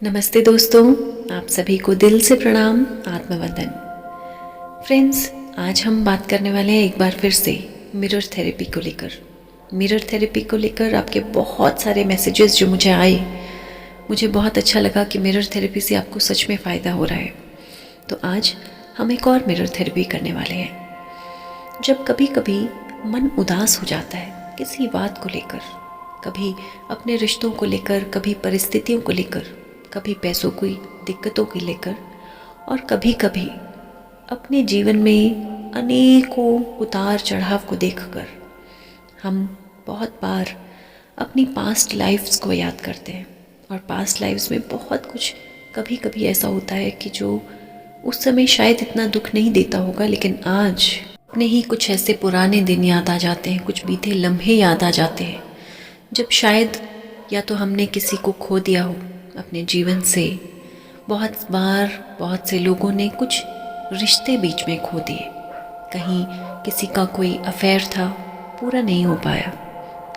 नमस्ते दोस्तों, आप सभी को दिल से प्रणाम, आत्मवंदन। फ्रेंड्स, आज हम बात करने वाले हैं एक बार फिर से मिरर थेरेपी को लेकर। मिरर थेरेपी को लेकर आपके बहुत सारे मैसेजेस जो मुझे आए, मुझे बहुत अच्छा लगा कि मिरर थेरेपी से आपको सच में फ़ायदा हो रहा है। तो आज हम एक और मिरर थेरेपी करने वाले हैं। जब कभी कभी मन उदास हो जाता है किसी बात को लेकर, कभी अपने रिश्तों को लेकर, कभी परिस्थितियों को लेकर, कभी पैसों की दिक्कतों को लेकर, और कभी कभी अपने जीवन में अनेकों उतार चढ़ाव को देखकर हम बहुत बार अपनी पास्ट लाइफ्स को याद करते हैं। और पास्ट लाइफ्स में बहुत कुछ कभी कभी ऐसा होता है कि जो उस समय शायद इतना दुख नहीं देता होगा, लेकिन आज अपने ही कुछ ऐसे पुराने दिन याद आ जाते हैं, कुछ बीते लम्हे याद आ जाते हैं, जब शायद या तो हमने किसी को खो दिया हो अपने जीवन से। बहुत बार बहुत से लोगों ने कुछ रिश्ते बीच में खो दिए। कहीं किसी का कोई अफेयर था, पूरा नहीं हो पाया।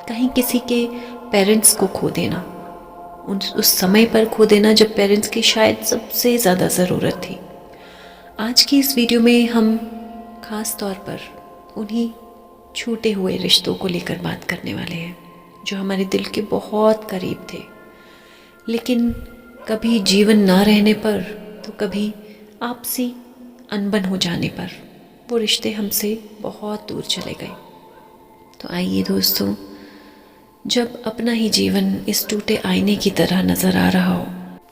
कहीं किसी के पेरेंट्स को खो देना, उस समय पर खो देना जब पेरेंट्स की शायद सबसे ज़्यादा ज़रूरत थी। आज की इस वीडियो में हम ख़ास तौर पर उन्हीं छूटे हुए रिश्तों को लेकर बात करने वाले हैं जो हमारे दिल के बहुत करीब थे, लेकिन कभी जीवन ना रहने पर तो कभी आपसी अनबन हो जाने पर वो रिश्ते हमसे बहुत दूर चले गए। तो आइए दोस्तों, जब अपना ही जीवन इस टूटे आईने की तरह नज़र आ रहा हो,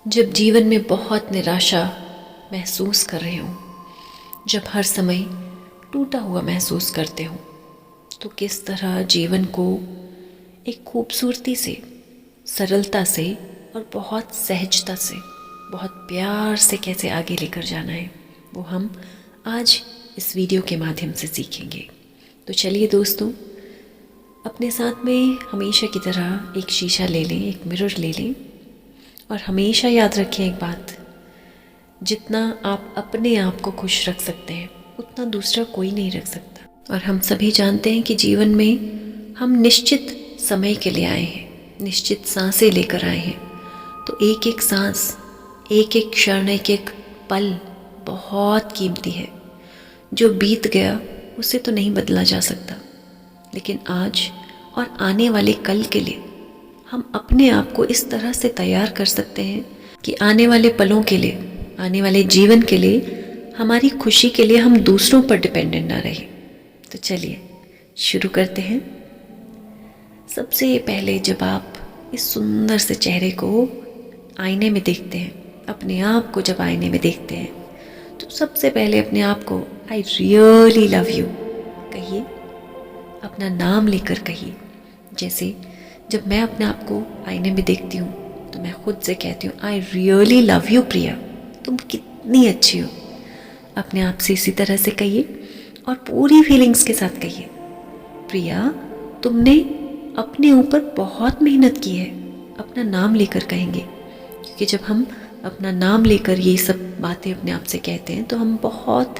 जब जीवन में बहुत निराशा महसूस कर रहे हो, जब हर समय टूटा हुआ महसूस करते हो, तो किस तरह जीवन को एक खूबसूरती से, सरलता से और बहुत सहजता से, बहुत प्यार से कैसे आगे लेकर जाना है, वो हम आज इस वीडियो के माध्यम से सीखेंगे। तो चलिए दोस्तों, अपने साथ में हमेशा की तरह एक शीशा ले लें, एक मिरर ले लें, और हमेशा याद रखें एक बात, जितना आप अपने आप को खुश रख सकते हैं उतना दूसरा कोई नहीं रख सकता। और हम सभी जानते हैं कि जीवन में हम निश्चित समय के लिए आए हैं, निश्चित सांसें लेकर आए हैं। तो एक एक सांस, एक एक क्षण, एक एक पल बहुत कीमती है। जो बीत गया उसे तो नहीं बदला जा सकता, लेकिन आज और आने वाले कल के लिए हम अपने आप को इस तरह से तैयार कर सकते हैं कि आने वाले पलों के लिए, आने वाले जीवन के लिए, हमारी खुशी के लिए हम दूसरों पर डिपेंडेंट ना रहें। तो चलिए शुरू करते हैं। सबसे पहले जब आप इस सुंदर से चेहरे को आईने में देखते हैं, अपने आप को जब आईने में देखते हैं, तो सबसे पहले अपने आप को आई रियली लव यू कहिए, अपना नाम लेकर कहिए। जैसे जब मैं अपने आप को आईने में देखती हूँ तो मैं खुद से कहती हूँ आई रियली लव यू प्रिया, तुम कितनी अच्छी हो। अपने आप से इसी तरह से कहिए और पूरी फीलिंग्स के साथ कहिए, प्रिया तुमने अपने ऊपर बहुत मेहनत की है। अपना नाम लेकर कहेंगे, क्योंकि जब हम अपना नाम लेकर ये सब बातें अपने आप से कहते हैं तो हम बहुत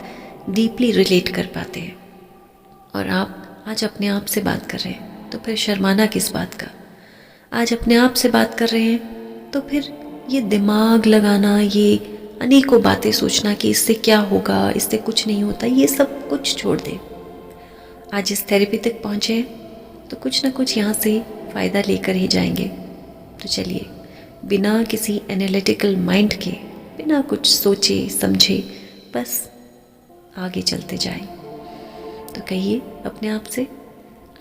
डीपली रिलेट कर पाते हैं। और आप आज अपने आप से बात कर रहे हैं तो फिर शर्माना किस बात का। आज अपने आप से बात कर रहे हैं तो फिर ये दिमाग लगाना, ये अनेकों बातें सोचना कि इससे क्या होगा, इससे कुछ नहीं होता, ये सब कुछ छोड़ दें। आज इस थेरेपी तक पहुँचे तो कुछ ना कुछ यहाँ से फ़ायदा लेकर ही जाएंगे। तो चलिए, बिना किसी एनालिटिकल माइंड के, बिना कुछ सोचे समझे, बस आगे चलते जाएं। तो कहिए अपने आप से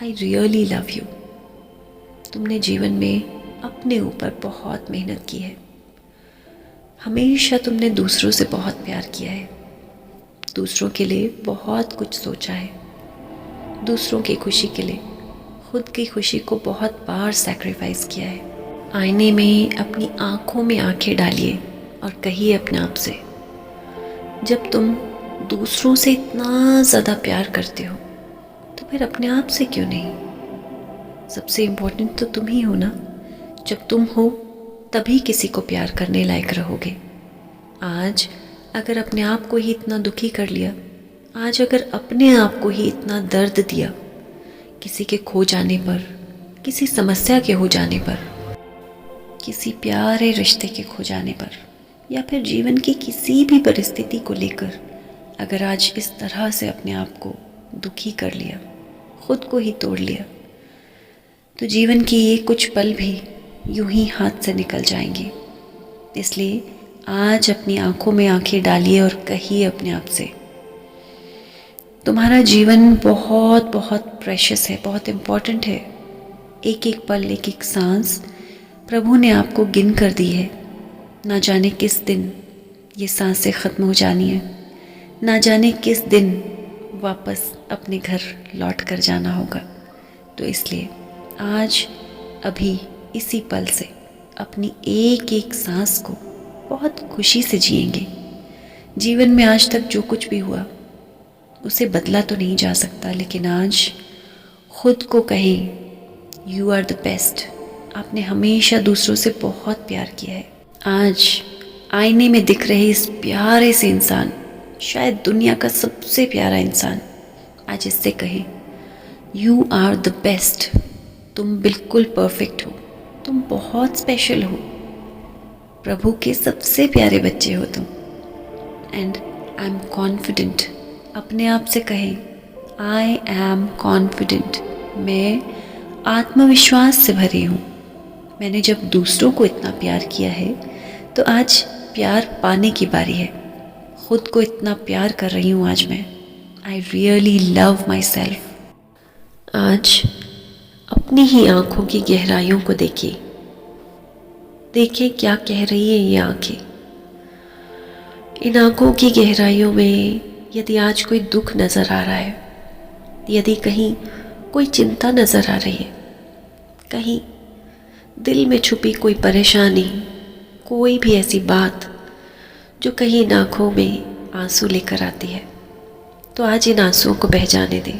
आई रियली लव यू। तुमने जीवन में अपने ऊपर बहुत मेहनत की है। हमेशा तुमने दूसरों से बहुत प्यार किया है, दूसरों के लिए बहुत कुछ सोचा है, दूसरों की खुशी के लिए खुद की खुशी को बहुत बार सैक्रिफाइस किया है। आईने में अपनी आँखों में आँखें डालिए और कहिए अपने आप से, जब तुम दूसरों से इतना ज़्यादा प्यार करते हो तो फिर अपने आप से क्यों नहीं। सबसे इम्पोर्टेंट तो तुम ही हो ना। जब तुम हो तभी किसी को प्यार करने लायक रहोगे। आज अगर अपने आप को ही इतना दुखी कर लिया, आज अगर अपने आप को ही इतना दर्द दिया किसी के खो जाने पर, किसी समस्या के हो जाने पर, किसी प्यारे रिश्ते के खो जाने पर या फिर जीवन की किसी भी परिस्थिति को लेकर अगर आज इस तरह से अपने आप को दुखी कर लिया, खुद को ही तोड़ लिया, तो जीवन की ये कुछ पल भी यूं ही हाथ से निकल जाएंगे। इसलिए आज अपनी आंखों में आंखें डालिए और कहिए अपने आप से, तुम्हारा जीवन बहुत बहुत प्रेशियस है, बहुत इम्पॉर्टेंट है। एक एक पल, एक एक सांस प्रभु ने आपको गिन कर दी है। ना जाने किस दिन ये सांसें ख़त्म हो जानी है, ना जाने किस दिन वापस अपने घर लौट कर जाना होगा। तो इसलिए आज अभी इसी पल से अपनी एक एक सांस को बहुत खुशी से जिएंगे। जीवन में आज तक जो कुछ भी हुआ उसे बदला तो नहीं जा सकता, लेकिन आज खुद को कहें यू आर द बेस्ट। आपने हमेशा दूसरों से बहुत प्यार किया है। आज आईने में दिख रहे इस प्यारे से इंसान, शायद दुनिया का सबसे प्यारा इंसान, आज इससे कहें यू आर द बेस्ट। तुम बिल्कुल परफेक्ट हो, तुम बहुत स्पेशल हो, प्रभु के सबसे प्यारे बच्चे हो तुम। And I am confident. अपने आप से कहें आई एम कॉन्फिडेंट। मैं आत्मविश्वास से भरी हूँ। मैंने जब दूसरों को इतना प्यार किया है तो आज प्यार पाने की बारी है। खुद को इतना प्यार कर रही हूँ आज मैं। आई रियली लव माई सेल्फ। आज अपनी ही आँखों की गहराइयों को देखिए। देखिए क्या कह रही है ये आँखें। इन आँखों की गहराइयों में यदि आज कोई दुख नज़र आ रहा है, यदि कहीं कोई चिंता नज़र आ रही है, कहीं दिल में छुपी कोई परेशानी, कोई भी ऐसी बात जो कहीं इन आँखों में आंसू लेकर आती है, तो आज इन आंसुओं को बह जाने दें।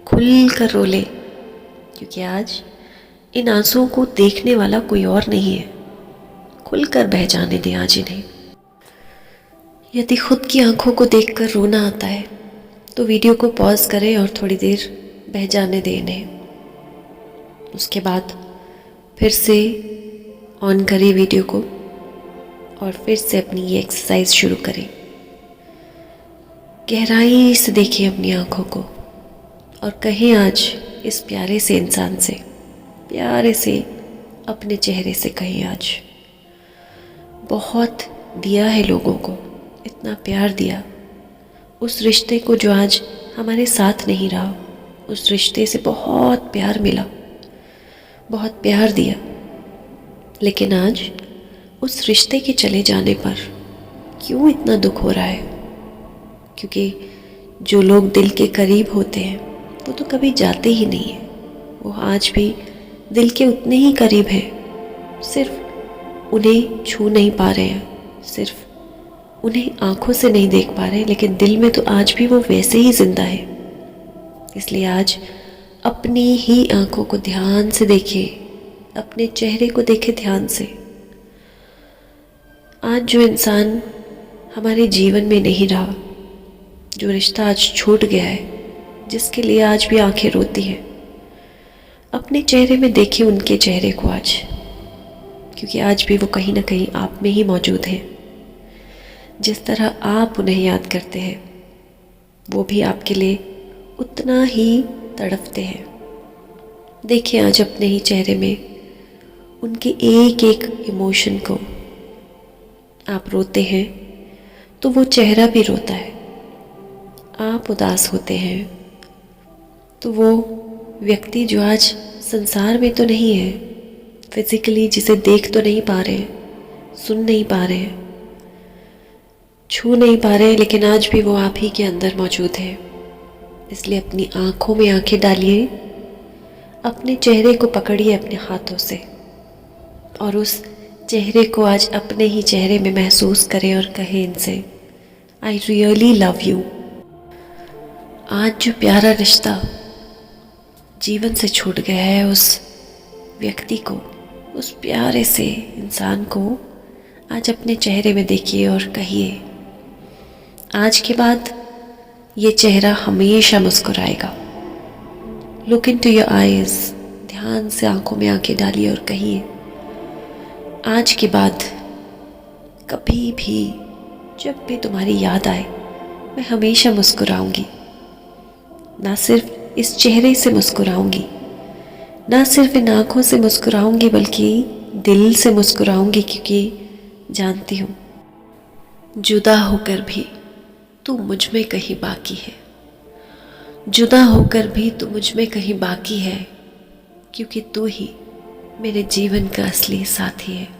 खुल कर रो ले, क्योंकि आज इन आंसुओं को देखने वाला कोई और नहीं है। खुल कर बह जाने दें आज इन्हें। यदि खुद की आंखों को देखकर रोना आता है तो वीडियो को पॉज करें और थोड़ी देर बह जाने दें इन्हें। उसके बाद फिर से ऑन करें वीडियो को और फिर से अपनी ये एक्सरसाइज शुरू करें। गहराई से देखिए अपनी आंखों को और कहें आज इस प्यारे से इंसान से, प्यारे से अपने चेहरे से कहें आज, बहुत दिया है लोगों को, इतना प्यार दिया। उस रिश्ते को जो आज हमारे साथ नहीं रहा, उस रिश्ते से बहुत प्यार मिला, बहुत प्यार दिया, लेकिन आज उस रिश्ते के चले जाने पर क्यों इतना दुख हो रहा है? क्योंकि जो लोग दिल के करीब होते हैं वो तो कभी जाते ही नहीं हैं। वो आज भी दिल के उतने ही करीब हैं, सिर्फ उन्हें छू नहीं पा रहे हैं, सिर्फ उन्हें आंखों से नहीं देख पा रहे, लेकिन दिल में तो आज भी वो वैसे ही जिंदा है। इसलिए आज अपनी ही आंखों को ध्यान से देखिए, अपने चेहरे को देखे ध्यान से। आज जो इंसान हमारे जीवन में नहीं रहा, जो रिश्ता आज छूट गया है, जिसके लिए आज भी आंखें रोती हैं, अपने चेहरे में देखिए उनके चेहरे को आज, क्योंकि आज भी वो कहीं ना कहीं आप में ही मौजूद हैं। जिस तरह आप उन्हें याद करते हैं, वो भी आपके लिए उतना ही तड़पते हैं। देखिए आज अपने ही चेहरे में उनके एक एक इमोशन को। आप रोते हैं तो वो चेहरा भी रोता है। आप उदास होते हैं तो वो व्यक्ति जो आज संसार में तो नहीं है, फिजिकली जिसे देख तो नहीं पा रहे, सुन नहीं पा रहे, छू नहीं पा रहे, लेकिन आज भी वो आप ही के अंदर मौजूद है। इसलिए अपनी आंखों में आंखें डालिए, अपने चेहरे को पकड़िए अपने हाथों से और उस चेहरे को आज अपने ही चेहरे में महसूस करें और कहें इनसे, आई रियली लव यू। आज जो प्यारा रिश्ता जीवन से छूट गया है, उस व्यक्ति को, उस प्यारे से इंसान को आज अपने चेहरे में देखिए और कहिए, आज के बाद ये चेहरा हमेशा मुस्कुराएगा। Look into your eyes. ध्यान से आंखों में आंखें डालिए और कहिए, आज के बाद कभी भी जब भी तुम्हारी याद आए, मैं हमेशा मुस्कुराऊंगी। ना सिर्फ इस चेहरे से मुस्कुराऊंगी, ना सिर्फ इन आँखों से मुस्कुराऊंगी, बल्कि दिल से मुस्कुराऊंगी, क्योंकि जानती हूँ जुदा होकर भी तू मुझ में कहीं बाकी है। जुदा होकर भी तू मुझ में कहीं बाकी है, क्योंकि तू ही मेरे जीवन का असली साथी है।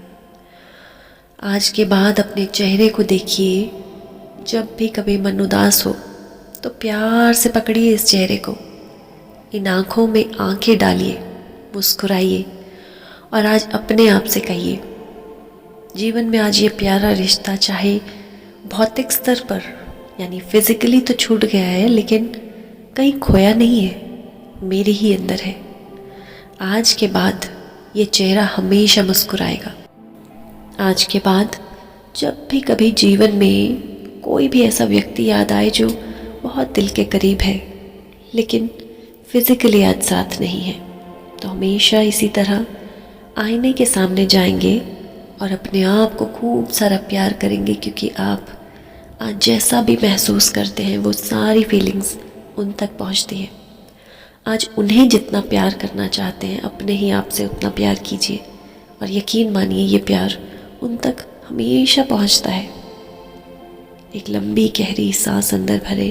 आज के बाद अपने चेहरे को देखिए। जब भी कभी मन उदास हो तो प्यार से पकड़िए इस चेहरे को, इन आँखों में आँखें डालिए, मुस्कुराइए और आज अपने आप से कहिए, जीवन में आज ये प्यारा रिश्ता चाहे भौतिक स्तर पर यानी फिजिकली तो छूट गया है, लेकिन कहीं खोया नहीं है, मेरे ही अंदर है। आज के बाद ये चेहरा हमेशा मुस्कुराएगा। आज के बाद जब भी कभी जीवन में कोई भी ऐसा व्यक्ति याद आए जो बहुत दिल के करीब है, लेकिन फिजिकली आज साथ नहीं है, तो हमेशा इसी तरह आईने के सामने जाएंगे और अपने आप को खूब सारा प्यार करेंगे, क्योंकि आप आज जैसा भी महसूस करते हैं वो सारी फीलिंग्स उन तक पहुंचती है। आज उन्हें जितना प्यार करना चाहते हैं, अपने ही आप से उतना प्यार कीजिए और यकीन मानिए ये प्यार उन तक हमेशा पहुंचता है। एक लंबी गहरी सांस अंदर भरे,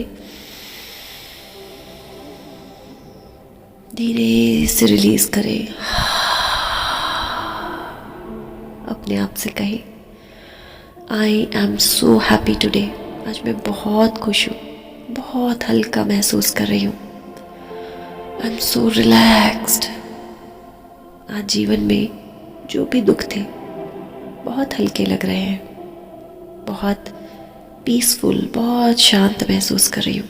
धीरे से रिलीज करें। अपने आप से कहें, I am so happy today. आज मैं बहुत खुश हूँ, बहुत हल्का महसूस कर रही हूँ। I am so relaxed. आज जीवन में जो भी दुख थे बहुत हल्के लग रहे हैं, बहुत पीसफुल, बहुत शांत महसूस कर रही हूँ।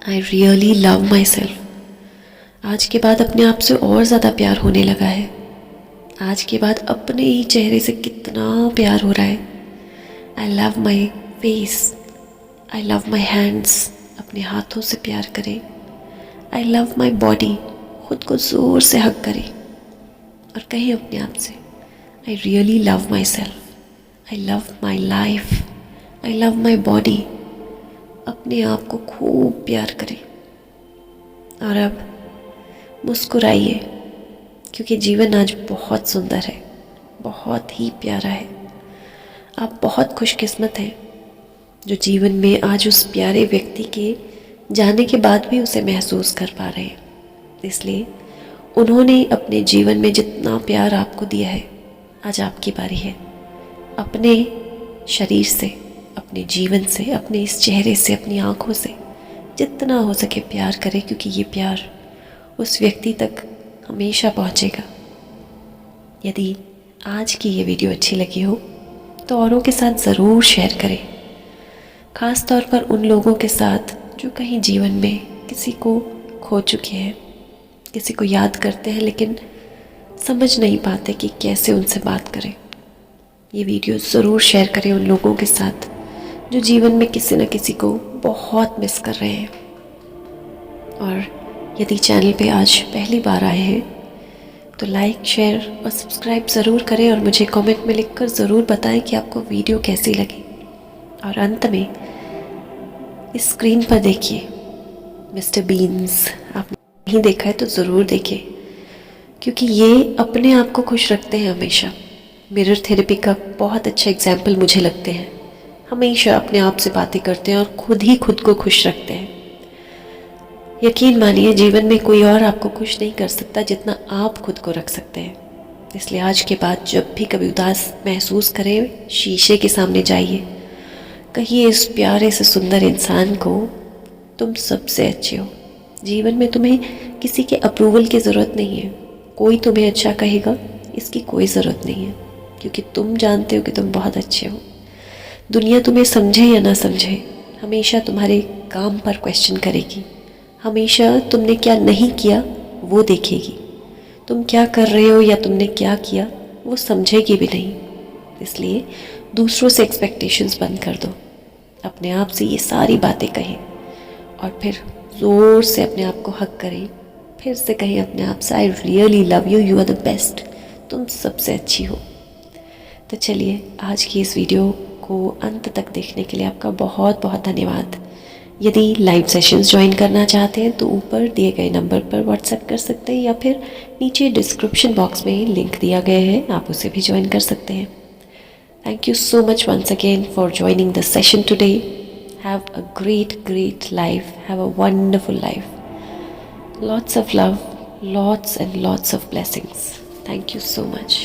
आई रियली लव माई सेल्फ। आज के बाद अपने आप से और ज़्यादा प्यार होने लगा है। आज के बाद अपने ही चेहरे से कितना प्यार हो रहा है। I love my face, I love my hands. अपने हाथों से प्यार करें। आई लव माई बॉडी, खुद को ज़ोर से हग करें और कहें अपने आप से, I really love my self, I love my life, I love my body. अपने आप को खूब प्यार करें और अब मुस्कुराइए, क्योंकि जीवन आज बहुत सुंदर है, बहुत ही प्यारा है। आप बहुत खुशकिस्मत हैं जो जीवन में आज उस प्यारे व्यक्ति के जाने के बाद भी उसे महसूस कर पा रहे हैं। इसलिए उन्होंने अपने जीवन में जितना प्यार आपको दिया है, आज आपकी बारी है। अपने शरीर से, अपने जीवन से, अपने इस चेहरे से, अपनी आँखों से जितना हो सके प्यार करें, क्योंकि ये प्यार उस व्यक्ति तक हमेशा पहुँचेगा। यदि आज की ये वीडियो अच्छी लगी हो तो औरों के साथ ज़रूर शेयर करें, ख़ास तौर पर उन लोगों के साथ जो कहीं जीवन में किसी को खो चुके हैं, किसी को याद करते हैं लेकिन समझ नहीं पाते कि कैसे उनसे बात करें। ये वीडियो ज़रूर शेयर करें उन लोगों के साथ जो जीवन में किसी न किसी को बहुत मिस कर रहे हैं। और यदि चैनल पे आज पहली बार आए हैं तो लाइक, शेयर और सब्सक्राइब ज़रूर करें और मुझे कमेंट में लिखकर ज़रूर बताएं कि आपको वीडियो कैसी लगी। और अंत में इस स्क्रीन पर देखिए मिस्टर बीन्स। आप नहीं देखा है तो ज़रूर देखिए, क्योंकि ये अपने आप को खुश रखते हैं हमेशा। मिरर थेरेपी का बहुत अच्छा एग्जाम्पल मुझे लगते हैं। हमेशा अपने आप से बातें करते हैं और खुद ही खुद को खुश रखते हैं। यकीन मानिए जीवन में कोई और आपको खुश नहीं कर सकता जितना आप खुद को रख सकते हैं। इसलिए आज के बाद जब भी कभी उदास महसूस करें, शीशे के सामने जाइए, कहिए इस प्यारे से सुंदर इंसान को, तुम सबसे अच्छे हो। जीवन में तुम्हें किसी के अप्रूवल की ज़रूरत नहीं है। कोई तुम्हें अच्छा कहेगा इसकी कोई ज़रूरत नहीं है, क्योंकि तुम जानते हो कि तुम बहुत अच्छे हो। दुनिया तुम्हें समझे या ना समझे, हमेशा तुम्हारे काम पर क्वेश्चन करेगी। हमेशा तुमने क्या नहीं किया वो देखेगी। तुम क्या कर रहे हो या तुमने क्या किया वो समझेगी भी नहीं। इसलिए दूसरों से एक्सपेक्टेशंस बंद कर दो। अपने आप से ये सारी बातें कहें और फिर ज़ोर से अपने आप को हग करें। फिर से कहें अपने आप से, I really love you, you are the best. तुम सबसे अच्छी हो। तो चलिए आज की इस वीडियो को अंत तक देखने के लिए आपका बहुत बहुत धन्यवाद। यदि लाइव सेशंस ज्वाइन करना चाहते हैं तो ऊपर दिए गए नंबर पर व्हाट्सएप कर सकते हैं या फिर नीचे डिस्क्रिप्शन बॉक्स में लिंक दिया गया है, आप उसे भी ज्वाइन कर सकते हैं। Thank you so much once again for joining the session today. Have a great life, have a wonderful life. Lots of love, lots and lots of blessings. Thank you so much.